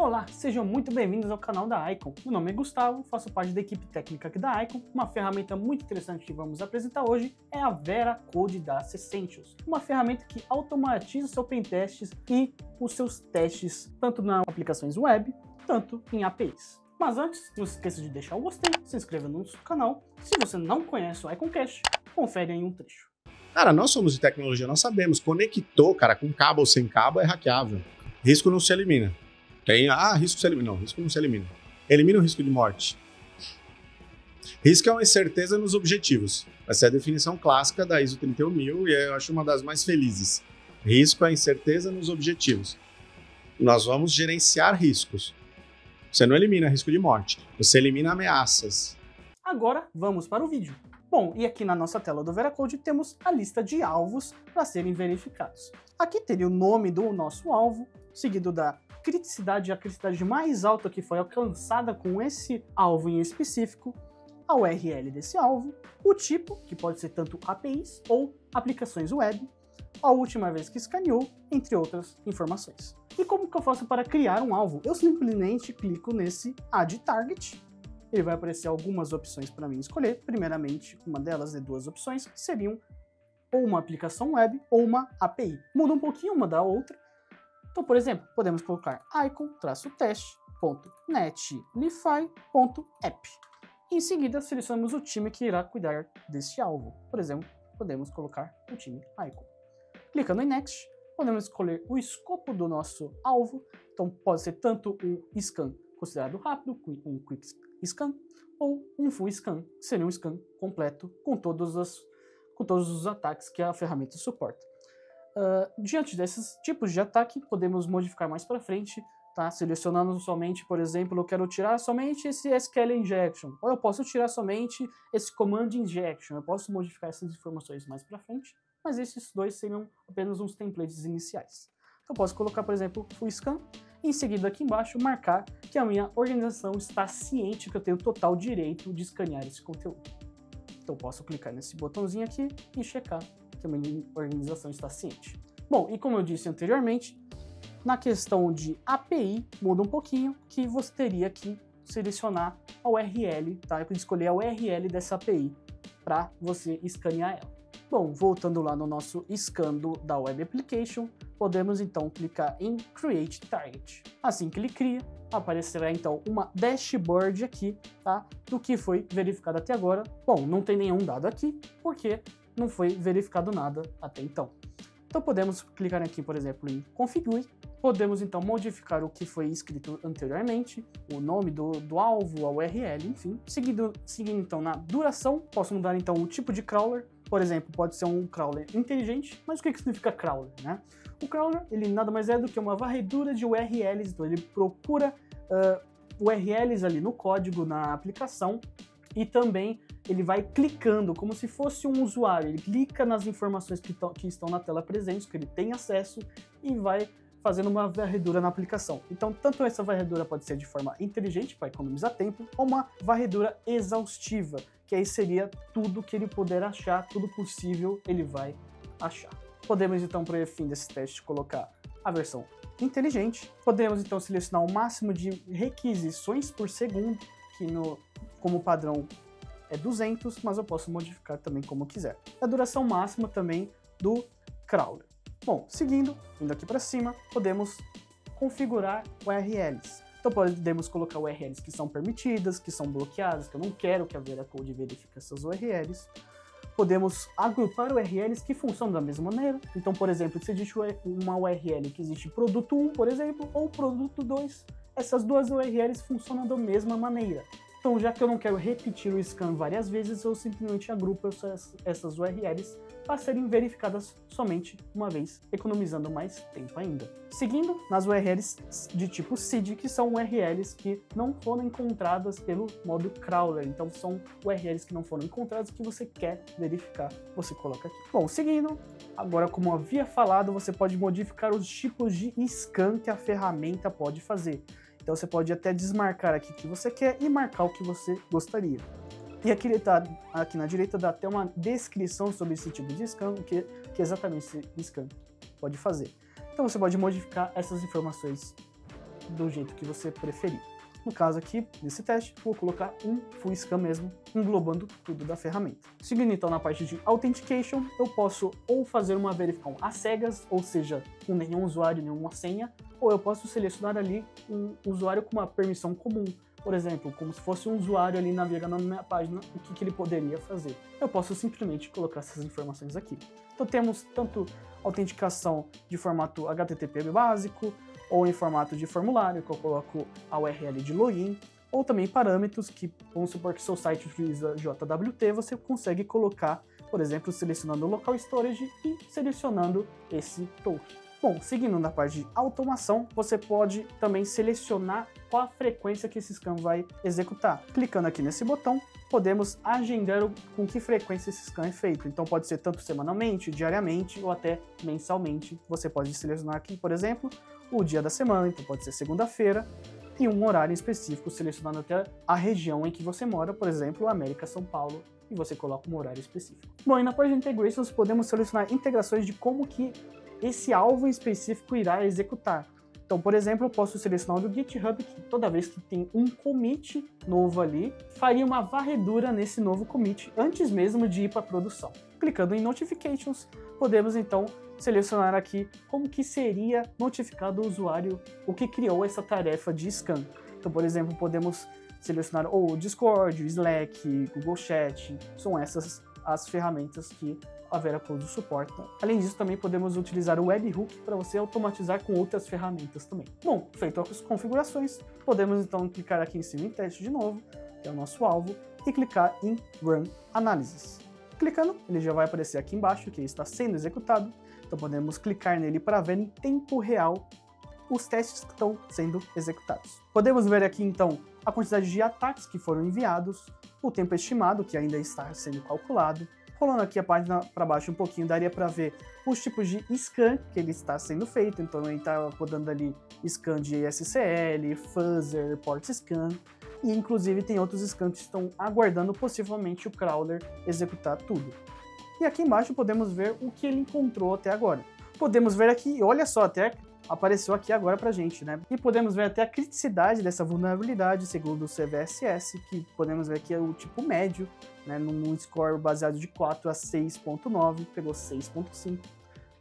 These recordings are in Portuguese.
Olá, sejam muito bem-vindos ao canal da Icon. Meu nome é Gustavo, faço parte da equipe técnica aqui da Icon. Uma ferramenta muito interessante que vamos apresentar hoje é a Vera Code da Essentials, uma ferramenta que automatiza o seu pentestes e os seus testes, tanto nas aplicações web, tanto em APIs. Mas antes, não se esqueça de deixar o gostei, se inscreva no nosso canal. Se você não conhece o Iconcast, confere em um trecho. Cara, nós somos de tecnologia, nós sabemos. Conectou, cara, com cabo ou sem cabo é hackeável. Risco não se elimina. Risco se elimina. Não, risco não se elimina. Elimina o risco de morte. Risco é uma incerteza nos objetivos. Essa é a definição clássica da ISO 31000 e eu acho uma das mais felizes. Risco é incerteza nos objetivos. Nós vamos gerenciar riscos. Você não elimina risco de morte, você elimina ameaças. Agora vamos para o vídeo. Bom, e aqui na nossa tela do Vera Code temos a lista de alvos para serem verificados. Aqui teria o nome do nosso alvo, seguido da criticidade, a criticidade mais alta que foi alcançada com esse alvo em específico, a URL desse alvo, o tipo, que pode ser tanto APIs ou aplicações web, a última vez que escaneou, entre outras informações. E como que eu faço para criar um alvo? Eu simplesmente clico nesse Add Target, ele vai aparecer algumas opções para mim escolher. Primeiramente, uma delas é duas opções, que seriam ou uma aplicação web ou uma API. Muda um pouquinho uma da outra. Então, por exemplo, podemos colocar icon-teste.netlify.app. Em seguida, selecionamos o time que irá cuidar deste alvo. Por exemplo, podemos colocar o time Icon. Clicando em Next, podemos escolher o escopo do nosso alvo. Então, pode ser tanto um scan considerado rápido, um quick scan, ou um full scan, que seria um scan completo com todos os ataques que a ferramenta suporta. Diante desses tipos de ataque, podemos modificar mais para frente, tá? Selecionando somente, por exemplo, eu quero tirar somente esse SQL injection, ou eu posso tirar somente esse command injection, eu posso modificar essas informações mais para frente, mas esses dois seriam apenas uns templates iniciais. Então, eu posso colocar, por exemplo, full scan, e em seguida aqui embaixo marcar que a minha organização está ciente que eu tenho total direito de escanear esse conteúdo. Então, eu posso clicar nesse botãozinho aqui e checar que a minha organização está ciente. Bom, e como eu disse anteriormente, na questão de API, muda um pouquinho, que você teria que selecionar a URL, tá? Escolher a URL dessa API para você escanear ela. Bom, voltando lá no nosso scan da Web Application, podemos então clicar em Create Target. Assim que ele cria, aparecerá então uma dashboard aqui, tá? Do que foi verificado até agora. Bom, não tem nenhum dado aqui, porque não foi verificado nada até então. Então podemos clicar aqui, por exemplo, em Configure. Podemos então modificar o que foi escrito anteriormente, o nome do alvo, a URL, enfim. Seguindo então na duração, posso mudar então o tipo de crawler. Por exemplo, pode ser um crawler inteligente, mas o que significa crawler, né? O crawler, ele nada mais é do que uma varredura de URLs, então ele procura URLs ali no código, na aplicação, e também ele vai clicando como se fosse um usuário, ele clica nas informações que estão na tela presentes, que ele tem acesso, e vai fazendo uma varredura na aplicação. Então, tanto essa varredura pode ser de forma inteligente, para economizar tempo, ou uma varredura exaustiva, que aí seria tudo que ele puder achar, tudo possível ele vai achar. Podemos então, para o fim desse teste, colocar a versão inteligente. Podemos então selecionar o máximo de requisições por segundo, que como padrão é 200, mas eu posso modificar também como quiser. A duração máxima também do crawler. Bom, seguindo, indo aqui para cima, podemos configurar URLs. Então podemos colocar URLs que são permitidas, que são bloqueadas, que eu não quero que a Vera Code verifique essas URLs. Podemos agrupar URLs que funcionam da mesma maneira. Então, por exemplo, se existe uma URL que existe produto 1, por exemplo, ou produto 2, essas duas URLs funcionam da mesma maneira. Então, já que eu não quero repetir o scan várias vezes, eu simplesmente agrupo essas URLs para serem verificadas somente uma vez, economizando mais tempo ainda. Seguindo, nas URLs de tipo seed, que são URLs que não foram encontradas pelo modo crawler. Então, são URLs que não foram encontradas que você quer verificar, você coloca aqui. Bom, seguindo, agora como havia falado, você pode modificar os tipos de scan que a ferramenta pode fazer. Então você pode até desmarcar aqui o que você quer e marcar o que você gostaria. E aqui na direita dá até uma descrição sobre esse tipo de scan, o que exatamente esse scan pode fazer. Então você pode modificar essas informações do jeito que você preferir. No caso aqui, nesse teste, vou colocar um full scan mesmo, englobando tudo da ferramenta. Seguindo então na parte de Authentication, eu posso ou fazer uma verificação às cegas, ou seja, com nenhum usuário, nenhuma senha, ou eu posso selecionar ali um usuário com uma permissão comum. Por exemplo, como se fosse um usuário ali navegando na minha página, o que ele poderia fazer. Eu posso simplesmente colocar essas informações aqui. Então temos tanto autenticação de formato HTTP básico, ou em formato de formulário, que eu coloco a URL de login, ou também parâmetros que, vamos supor que seu site utiliza JWT, você consegue colocar, por exemplo, selecionando o local storage e selecionando esse token. Bom, seguindo na parte de automação, você pode também selecionar qual a frequência que esse scan vai executar. Clicando aqui nesse botão, podemos agendar com que frequência esse scan é feito. Então pode ser tanto semanalmente, diariamente ou até mensalmente. Você pode selecionar aqui, por exemplo, o dia da semana, então pode ser segunda-feira, e um horário específico, selecionando até a região em que você mora, por exemplo, América, São Paulo, e você coloca um horário específico. Bom, e na parte de integrations, podemos selecionar integrações de como que esse alvo específico irá executar. Então, por exemplo, eu posso selecionar do GitHub que toda vez que tem um commit novo ali, faria uma varredura nesse novo commit antes mesmo de ir para a produção. Clicando em Notifications, podemos então selecionar aqui como que seria notificado o usuário o que criou essa tarefa de scan. Então, por exemplo, podemos selecionar o Discord, o Slack, Google Chat, são essas as ferramentas que a Veracode suporta. Além disso, também podemos utilizar o Webhook para você automatizar com outras ferramentas também. Bom, feito as configurações, podemos então clicar aqui em cima em teste de novo, que é o nosso alvo, e clicar em Run Analysis. Clicando, ele já vai aparecer aqui embaixo que está sendo executado, então podemos clicar nele para ver em tempo real os testes que estão sendo executados. Podemos ver aqui então a quantidade de ataques que foram enviados, o tempo estimado que ainda está sendo calculado. Rolando aqui a página para baixo um pouquinho, daria para ver os tipos de scan que ele está sendo feito. Então ele está rodando ali scan de SSL, fuzzer, port scan, e inclusive tem outros scans que estão aguardando possivelmente o crawler executar tudo. E aqui embaixo podemos ver o que ele encontrou até agora. Podemos ver aqui, olha só, até apareceu aqui agora pra gente, né? E podemos ver até a criticidade dessa vulnerabilidade, segundo o CVSS, que podemos ver que é o tipo médio, né? Num score baseado de 4 a 6.9, pegou 6.5.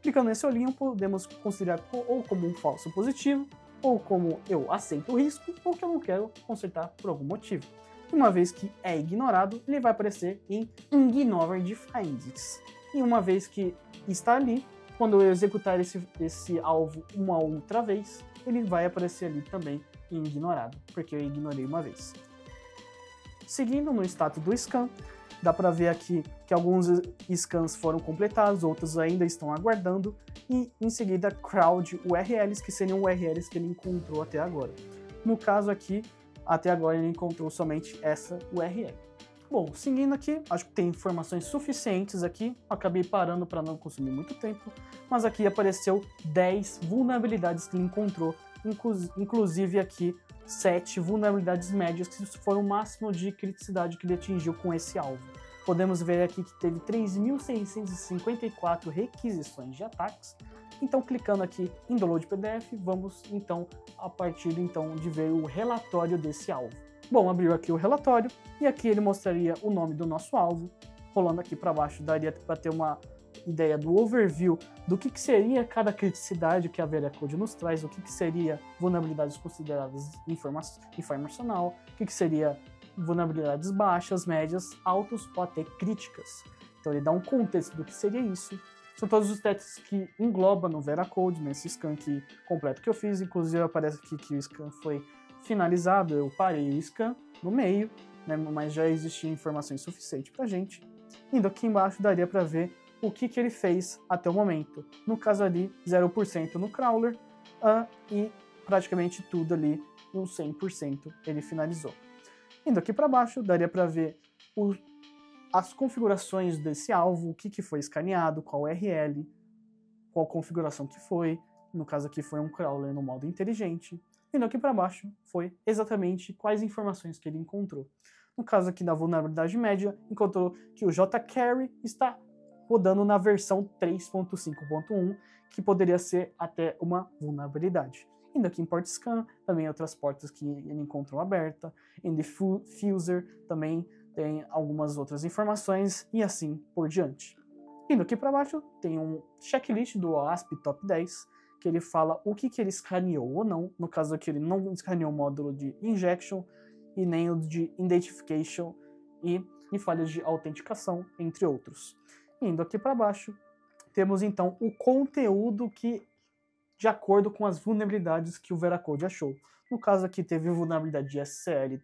Clicando nesse olhinho, podemos considerar ou como um falso positivo, ou como eu aceito o risco, ou que eu não quero consertar por algum motivo. Uma vez que é ignorado, ele vai aparecer em Ignored Findings. E uma vez que está ali, quando eu executar esse alvo uma outra vez, ele vai aparecer ali também em ignorado, porque eu ignorei uma vez. Seguindo no status do scan, dá para ver aqui que alguns scans foram completados, outros ainda estão aguardando, e em seguida crowd URLs, que seriam URLs que ele encontrou até agora. No caso aqui, até agora ele encontrou somente essa URL. Bom, seguindo aqui, acho que tem informações suficientes aqui, acabei parando para não consumir muito tempo, mas aqui apareceu 10 vulnerabilidades que ele encontrou, inclusive aqui 7 vulnerabilidades médias que foram o máximo de criticidade que ele atingiu com esse alvo. Podemos ver aqui que teve 3.654 requisições de ataques. Então, clicando aqui em Download PDF, vamos então, a partir então de ver o relatório desse alvo. Bom, abriu aqui o relatório e aqui ele mostraria o nome do nosso alvo. Rolando aqui para baixo, daria para ter uma ideia do overview do que seria cada criticidade que a Veracode nos traz, o que seria vulnerabilidades consideradas informacional, o que seria vulnerabilidades baixas, médias, altas ou até críticas. Então ele dá um contexto do que seria isso. São todos os testes que engloba no Veracode, nesse scan aqui completo que eu fiz. Inclusive aparece aqui que o scan foi finalizado, eu parei o scan no meio, né, mas já existia informações suficientes para a gente. Indo aqui embaixo daria para ver o que ele fez até o momento. No caso ali, 0% no crawler e praticamente tudo ali, um 100% ele finalizou. Indo aqui para baixo, daria para ver as configurações desse alvo, o que foi escaneado, qual URL, qual configuração que foi. No caso aqui foi um crawler no modo inteligente. Indo aqui para baixo, foi exatamente quais informações que ele encontrou. No caso aqui da vulnerabilidade média, encontrou que o jQuery está rodando na versão 3.5.1, que poderia ser até uma vulnerabilidade. Indo aqui em Port Scan, também outras portas que ele encontrou aberta. Em Diffuser também tem algumas outras informações e assim por diante. Indo aqui para baixo, tem um checklist do OWASP Top 10, que ele fala o que ele escaneou ou não. No caso aqui, ele não escaneou o módulo de Injection e nem o de Identification e falhas de autenticação, entre outros. Indo aqui para baixo, temos então o conteúdo que, de acordo com as vulnerabilidades que o Veracode achou. No caso aqui teve vulnerabilidade de SSL-TLS,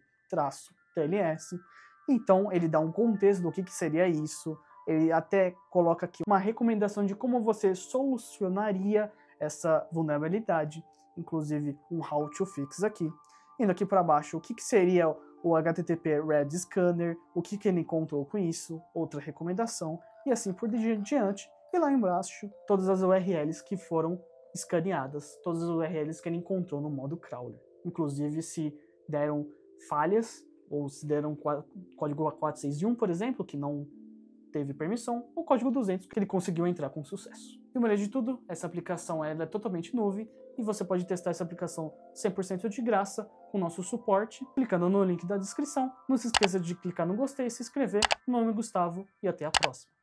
então ele dá um contexto do que seria isso, ele até coloca aqui uma recomendação de como você solucionaria essa vulnerabilidade, inclusive um how to fix aqui. Indo aqui para baixo, o que seria o HTTP Red Scanner, o que ele encontrou com isso, outra recomendação, e assim por diante. E lá embaixo, todas as URLs que foram escaneadas, todas as URLs que ele encontrou no modo crawler. Inclusive se deram falhas, ou se deram código 461, por exemplo, que não teve permissão, ou código 200, que ele conseguiu entrar com sucesso. E o melhor de tudo, essa aplicação ela é totalmente nuvem, e você pode testar essa aplicação 100% de graça com o nosso suporte, clicando no link da descrição. Não se esqueça de clicar no gostei, se inscrever. Meu nome é Gustavo, e até a próxima.